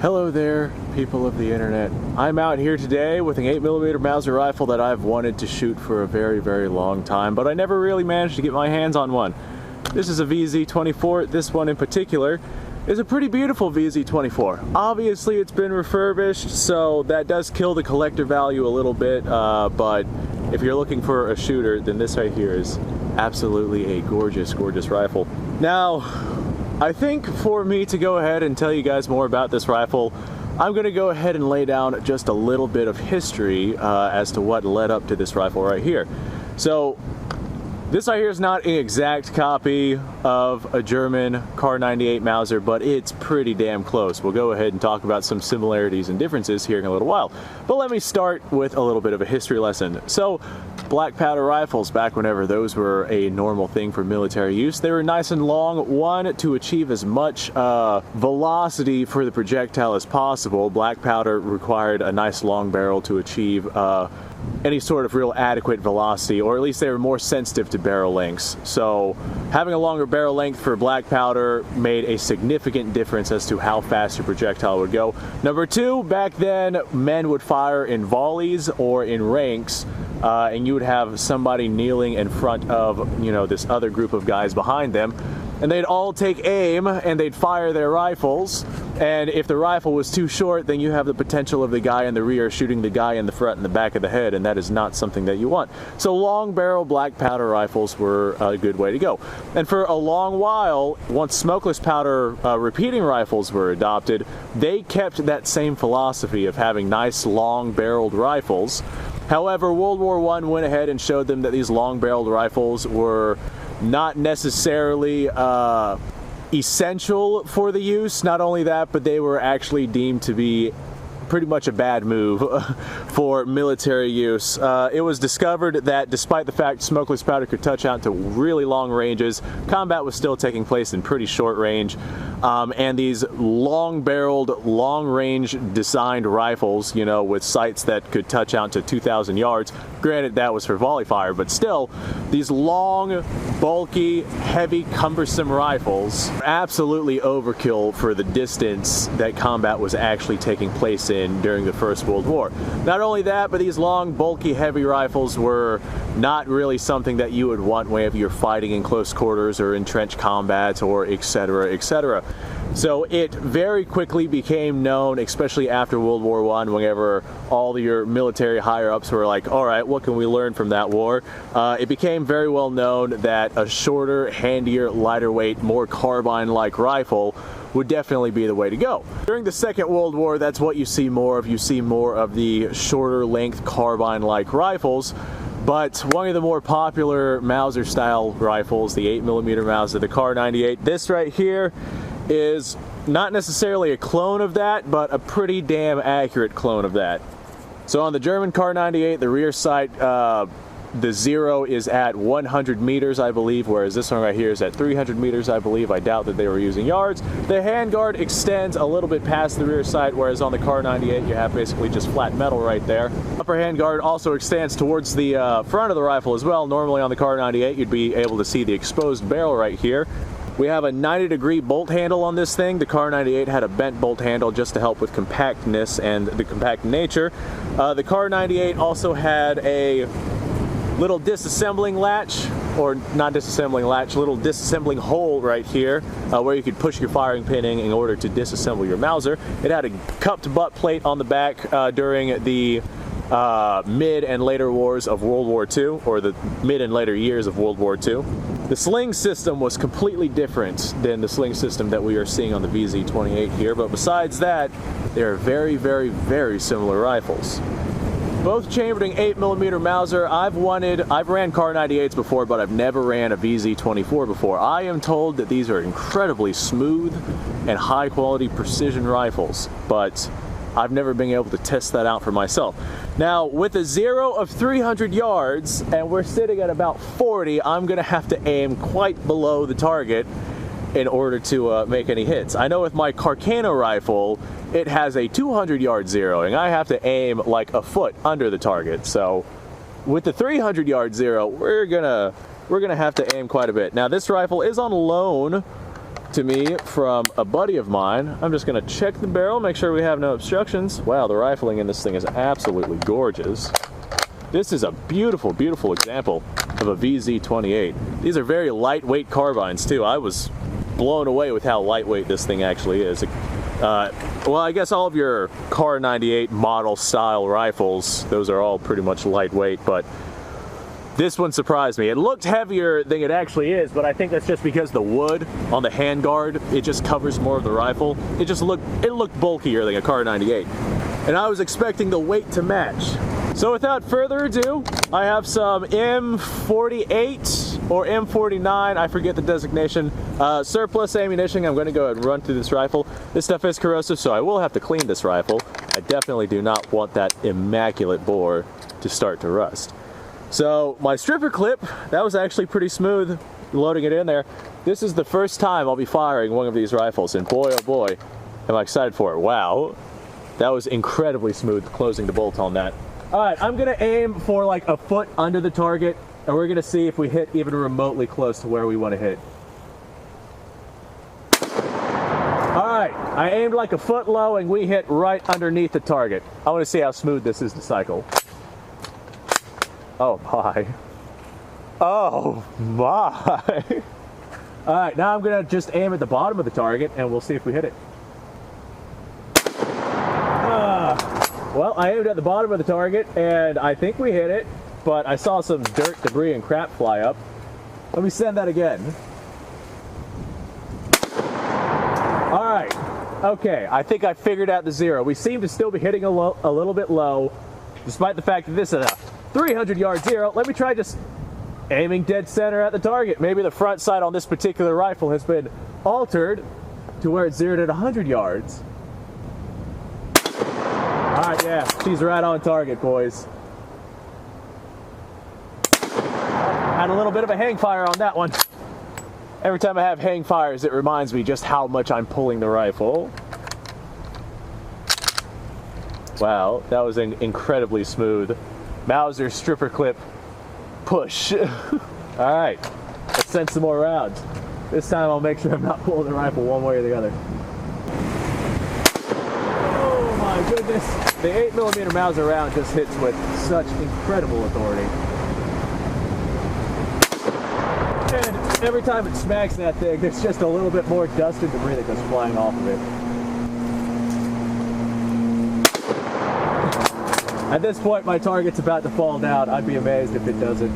Hello there, people of the internet. I'm out here today with an 8mm Mauser rifle that I've wanted to shoot for a very long time, but I never really managed to get my hands on one. This is a VZ24. This one in particular is a pretty beautiful VZ24. Obviously it's been refurbished, so that does kill the collector value a little bit, but if you're looking for a shooter, then this right here is absolutely a gorgeous rifle. Now, I think for me to go ahead and tell you guys more about this rifle, I'm going to go ahead and lay down just a little bit of history as to what led up to this rifle right here. So, this right here is not an exact copy of a German Kar 98 Mauser, but it's pretty damn close. We'll go ahead and talk about some similarities and differences here in a little while. But let me start with a little bit of a history lesson. So, black powder rifles, back whenever those were a normal thing for military use, they were nice and long. One, to achieve as much velocity for the projectile as possible. Black powder required a nice long barrel to achieve any sort of real adequate velocity, or at least they were more sensitive to barrel lengths. So having a longer barrel length for black powder made a significant difference as to how fast your projectile would go. Number two, back then men would fire in volleys or in ranks, and you would have somebody kneeling in front of, you know, this other group of guys behind them, and they'd all take aim and they'd fire their rifles, and if the rifle was too short, then you have the potential of the guy in the rear shooting the guy in the front and the back of the head, and that is not something that you want. So long barrel black powder rifles were a good way to go. And for a long while, once smokeless powder repeating rifles were adopted, they kept that same philosophy of having nice long barreled rifles. However, World War I went ahead and showed them that these long barreled rifles were not necessarily essential for the use. Not only that, but they were actually deemed to be pretty much a bad move for military use. It was discovered that despite the fact smokeless powder could touch out to really long ranges, combat was still taking place in pretty short range. And these long-barreled, long-range designed rifles, you know, with sights that could touch out to 2,000 yards, granted that was for volley fire, but still, these long, bulky, heavy, cumbersome rifles were absolutely overkill for the distance that combat was actually taking place in during the First World War. Not only that, but these long, bulky, heavy rifles were not really something that you would want whenever you're fighting in close quarters or in trench combat or etc., etc. So it very quickly became known, especially after World War I, whenever all your military higher-ups were like, all right, what can we learn from that war? It became very well known that a shorter, handier, lighter weight, more carbine-like rifle would definitely be the way to go. During the Second World War, that's what you see more of. You see more of the shorter length carbine-like rifles. But one of the more popular Mauser-style rifles, the 8mm Mauser, the Kar 98, this right here is not necessarily a clone of that, but a pretty damn accurate clone of that. So on the German Kar 98, the rear sight, the zero is at 100 meters, I believe, whereas this one right here is at 300 meters, I believe. I doubt that they were using yards. The handguard extends a little bit past the rear sight, whereas on the Kar 98 you have basically just flat metal right there. Upper handguard also extends towards the front of the rifle as well. Normally on the Kar 98 you'd be able to see the exposed barrel right here. We have a 90-degree bolt handle on this thing. The Kar 98 had a bent bolt handle just to help with compactness and the compact nature. The Kar 98 also had a little disassembling latch, or not disassembling latch, little disassembling hole right here where you could push your firing pin in order to disassemble your Mauser. It had a cupped butt plate on the back during the mid and later wars of World War II, or the mid and later years of World War II. The sling system was completely different than the sling system that we are seeing on the VZ28 here, but besides that, they are very similar rifles. Both chambered in 8mm Mauser. I've ran Kar 98s before, but I've never ran a VZ24 before. I am told that these are incredibly smooth and high quality precision rifles, but I've never been able to test that out for myself. Now, with a zero of 300 yards, and we're sitting at about 40, I'm gonna have to aim quite below the target in order to make any hits. I know with my Carcano rifle, it has a 200-yard zeroing. I have to aim like a foot under the target. So with the 300-yard zero, we're gonna have to aim quite a bit. Now this rifle is on loan to me from a buddy of mine. I'm just going to check the barrel, make sure we have no obstructions. Wow, the rifling in this thing is absolutely gorgeous. This is a beautiful, beautiful example of a VZ28. These are very lightweight carbines too. I was blown away with how lightweight this thing actually is. Well, I guess all of your Kar 98 model style rifles, those are all pretty much lightweight, but this one surprised me. It looked heavier than it actually is, but I think that's just because the wood on the handguard, it just covers more of the rifle. It looked bulkier than a Kar 98. And I was expecting the weight to match. So without further ado, I have some M48 or M49, I forget the designation, surplus ammunition. I'm going to go ahead and run through this rifle. This stuff is corrosive, so I will have to clean this rifle. I definitely do not want that immaculate bore to start to rust. So my stripper clip, that was actually pretty smooth loading it in there. This is the first time I'll be firing one of these rifles, and boy oh boy, am I excited for it. Wow, that was incredibly smooth closing the bolt on that. Alright, I'm going to aim for like a foot under the target, and we're going to see if we hit even remotely close to where we want to hit. Alright, I aimed like a foot low and we hit right underneath the target. I want to see how smooth this is to cycle. Oh my. Oh my. Alright, now I'm going to just aim at the bottom of the target and we'll see if we hit it. Well, I aimed at the bottom of the target, and I think we hit it, but I saw some dirt, debris, and crap fly up. Let me send that again. Alright, okay, I think I figured out the zero. We seem to still be hitting a little bit low, despite the fact that this is a 300-yard zero. Let me try just aiming dead center at the target. Maybe the front sight on this particular rifle has been altered to where it's zeroed at 100 yards. Alright, yeah, she's right on target, boys. Had a little bit of a hang fire on that one. Every time I have hang fires, it reminds me just how much I'm pulling the rifle. Wow, that was an incredibly smooth Mauser stripper clip push. Alright, let's send some more rounds. This time I'll make sure I'm not pulling the rifle one way or the other. Oh my goodness. The 8mm Mauser round just hits with such incredible authority. And every time it smacks that thing, there's just a little bit more dust and debris that goes flying off of it. At this point, my target's about to fall down. I'd be amazed if it doesn't.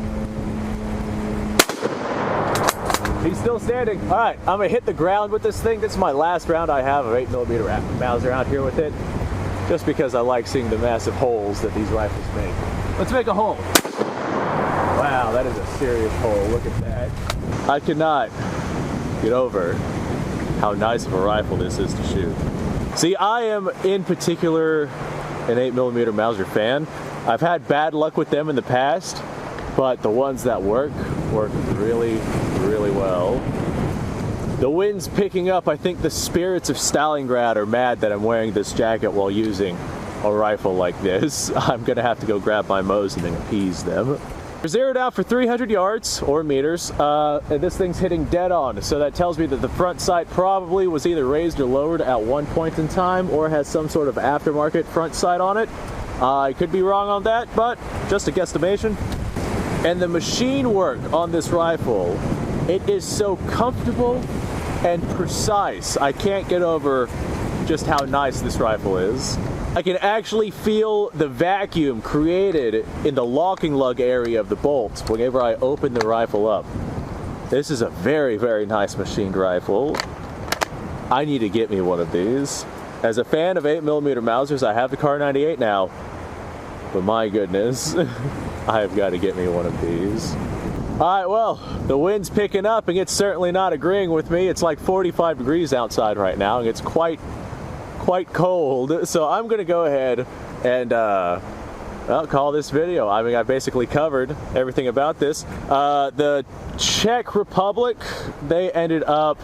He's still standing. All right, I'm gonna hit the ground with this thing. This is my last round I have of 8mm Mauser out here with it, just because I like seeing the massive holes that these rifles make. Let's make a hole. Wow, that is a serious hole. Look at that. I cannot get over how nice of a rifle this is to shoot. See, I am in particular an 8mm Mauser fan. I've had bad luck with them in the past, but the ones that work really, really well. The wind's picking up. I think the spirits of Stalingrad are mad that I'm wearing this jacket while using a rifle like this. I'm gonna have to go grab my Mauser and appease them. We're zeroed out for 300 yards or meters, and this thing's hitting dead on, so that tells me that the front sight probably was either raised or lowered at one point in time, or has some sort of aftermarket front sight on it. I could be wrong on that, but just a guesstimation. And the machine work on this rifle, it is so comfortable and precise. I can't get over just how nice this rifle is. I can actually feel the vacuum created in the locking lug area of the bolt whenever I open the rifle up. This is a very, very nice machined rifle. I need to get me one of these. As a fan of 8mm Mausers, I have the Kar 98 now, but my goodness, I have got to get me one of these. Alright, well, the wind's picking up and it's certainly not agreeing with me. It's like 45 degrees outside right now and it's quite cold, so I'm gonna go ahead and well, call this video. I mean, I basically covered everything about this. The Czech Republic, they ended up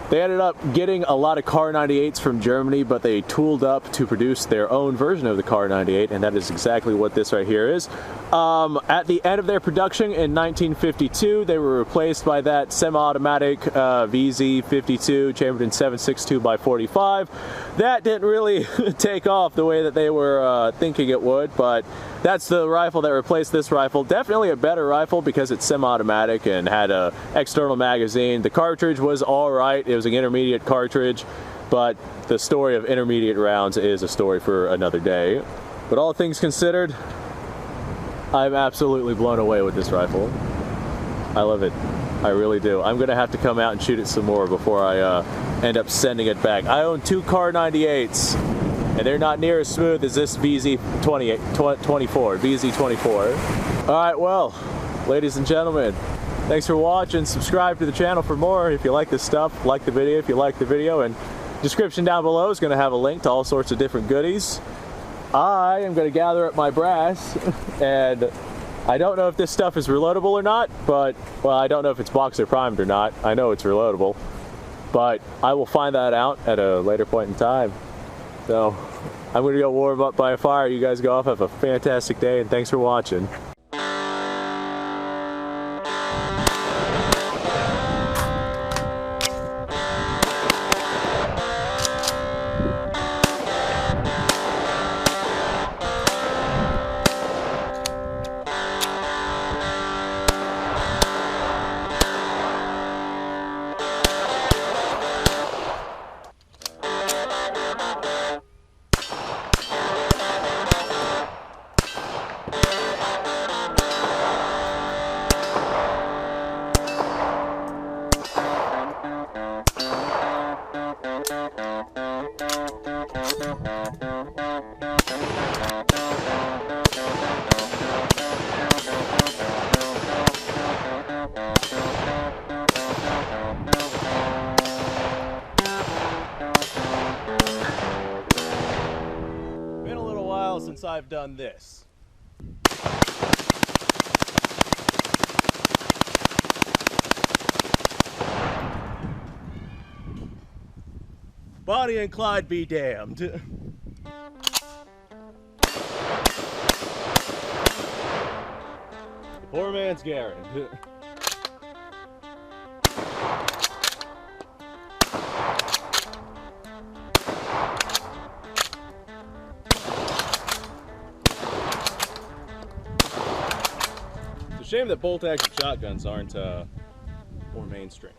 They ended up getting a lot of Kar 98s from Germany, but they tooled up to produce their own version of the Kar 98, and that is exactly what this right here is. At the end of their production in 1952, they were replaced by that semi-automatic VZ24 chambered in 7.62x45. That didn't really take off the way that they were thinking it would, but that's the rifle that replaced this rifle. Definitely a better rifle because it's semi-automatic and had a external magazine. The cartridge was all right. It was an intermediate cartridge, but the story of intermediate rounds is a story for another day. But all things considered, I'm absolutely blown away with this rifle. I love it. I really do. I'm gonna have to come out and shoot it some more before I end up sending it back. I own 2 Kar 98s, and they're not near as smooth as this VZ24. All right, well, ladies and gentlemen, thanks for watching. Subscribe to the channel for more if you like this stuff. Like the video if you like the video, and description down below is going to have a link to all sorts of different goodies. I am going to gather up my brass, and I don't know if this stuff is reloadable or not, but, well, I don't know if it's Boxer primed or not. I know it's reloadable, but I will find that out at a later point in time. So, I'm going to go warm up by a fire. You guys go off, have a fantastic day, and thanks for watching. Been a little while since I've done this. Bonnie and Clyde be damned. Poor man's Garen. It's a shame that bolt-action shotguns aren't more mainstream.